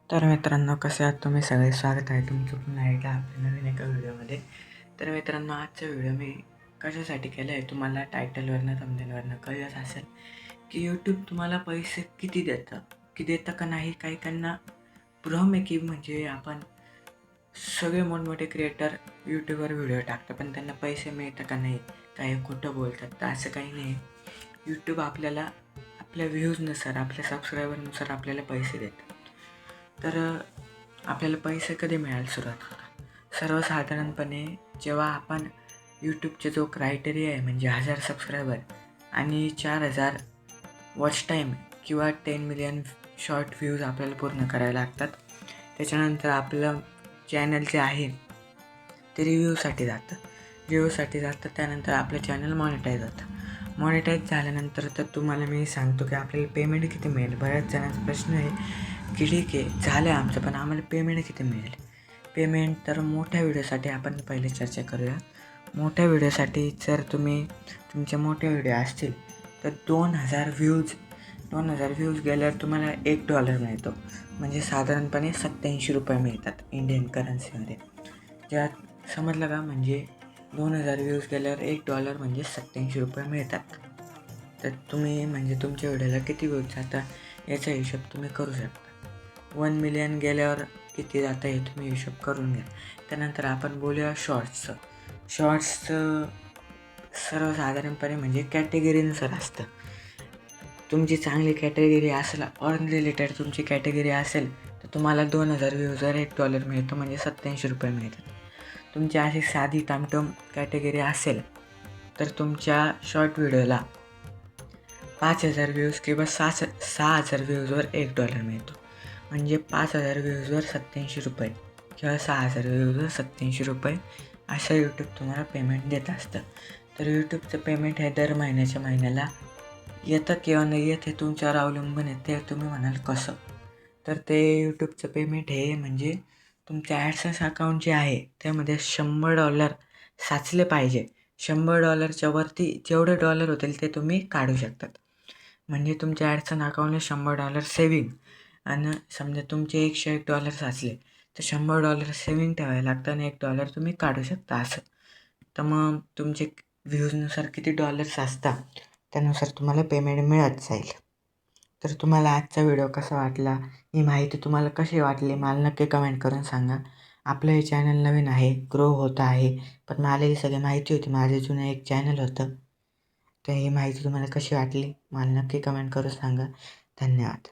तर मित्रांनो, कसे आहात तुम्ही सगळे? स्वागत आहे तुमचं पुन्हा एकदा आपल्या नवीन एका व्हिडिओमध्ये. तर मित्रांनो, आजचा व्हिडिओ मी कशासाठी केला आहे तुम्हाला टायटलवरनं थंबनेलवरनं कळलंच असेल की यूट्यूब तुम्हाला पैसे किती देतं, की देतं का नाही. काही काहींना भ्रम आहे की म्हणजे आपण सगळे मोठमोठे क्रिएटर यूट्यूबवर व्हिडिओ टाकतात पण त्यांना पैसे मिळतं का नाही, काही खोटं बोलतात. तर असं काही नाही. यूट्यूब आपल्याला आपल्या व्ह्यूजनुसार, आपल्या सबस्क्रायबरनुसार आपल्याला पैसे देतात. तर आपल्याला पैसे कधी मिळायला सुरुवात होतात? सर्वसाधारणपणे जेव्हा आपण यूट्यूबचे जो क्रायटेरिया आहे म्हणजे 1000 सबस्क्रायबर आणि 4000 वॉच टाईम किंवा 10 मिलियन शॉर्ट व्ह्यूज आपल्याला पूर्ण करायला लागतात. त्याच्यानंतर आपलं चॅनल जे आहे ते रिव्ह्यूसाठी जातं. त्यानंतर आपलं चॅनल मॉनिटाईज होतं. मॉनिटाईज झाल्यानंतर तर तुम्हाला मी सांगतो की आपल्याला पेमेंट किती मिळेल. बऱ्याच जणांचा प्रश्न आहे की ठीक आहे, झालं आहे आमचं, पण आम्हाला पेमेंट किती मिळेल. पेमेंट तर मोठ्या व्हिडिओसाठी आपण पहिले चर्चा करूया. मोठ्या व्हिडिओसाठी जर तुमचे मोठे व्हिडिओ असतील तर 2000 व्ह्यूज गेल्यावर तुम्हाला $1 मिळतो. म्हणजे साधारणपणे ₹87 मिळतात इंडियन करन्सीमध्ये. ज्यात समजलं का, म्हणजे 2000 व्ह्यूज गेल्यावर $1 म्हणजे ₹87 मिळतात. तर तुम्ही म्हणजे तुमच्या व्हिडिओला किती व्ह्यूज जातात याचा हिशोब तुम्ही करू शकता. 1 मिलियन गेल्यावर किती जातं हे तुम्ही हिशोब करून घ्या. त्यानंतर आपण बोलूया शॉर्ट्सचं सर्वसाधारणपणे म्हणजे कॅटेगरीनुसार असतं. तुमची चांगली कॅटेगरी असेल, ऑन रिलेटेड तुमची कॅटेगरी असेल तर तुम्हाला 2000 व्ह्यूजवर $1 मिळतो म्हणजे ₹87 मिळतात. तुमची अशी साधी टामटम कॅटेगरी असेल तर तुमच्या शॉर्ट व्हिडिओला 5000 व्ह्यूज किंवा 6000 व्ह्यूजवर $1 मिळतो. म्हणजे 5000 व्ह्यूजवर ₹87 किंवा 6000 व्ह्यूजवर ₹87 असं यूट्यूब तुम्हाला पेमेंट देत असतं. तर यूट्यूबचं पेमेंट हे दर महिन्याला येतं किंवा नाही येत हे तुमच्यावर अवलंबून आहे. ते तुम्ही म्हणाल कसं? तर ते यूट्यूबचं पेमेंट हे म्हणजे तुमच्या ॲडसेन्स अकाउंट जे आहे त्यामध्ये $100 साचले पाहिजे. $100च्या वरती जेवढे डॉलर होतील ते तुम्ही काढू शकतात. म्हणजे तुमच्या ॲडसेन्स अकाउंटला $100 सेविंग आणि समजा तुमचे $101 साचले तर $100 सेविंग ठेवायला लागतं आणि $1 तुम्ही काढू शकता असं. तर मग तुमचे व्ह्यूजनुसार किती डॉलर्स असतात त्यानुसार तुम्हाला पेमेंट मिळत जाईल. तर तुम्हाला आजचा व्हिडिओ कसा वाटला, ही माहिती तुम्हाला कशी वाटली मला नक्की कमेंट करून सांगा. आपलं हे चॅनल नवीन आहे, ग्रो होत आहे, पण मला ही सगळी माहिती होती. माझं जुनं एक चॅनल होतं. तर ही माहिती तुम्हाला कशी वाटली मला नक्की कमेंट करून सांगा. धन्यवाद.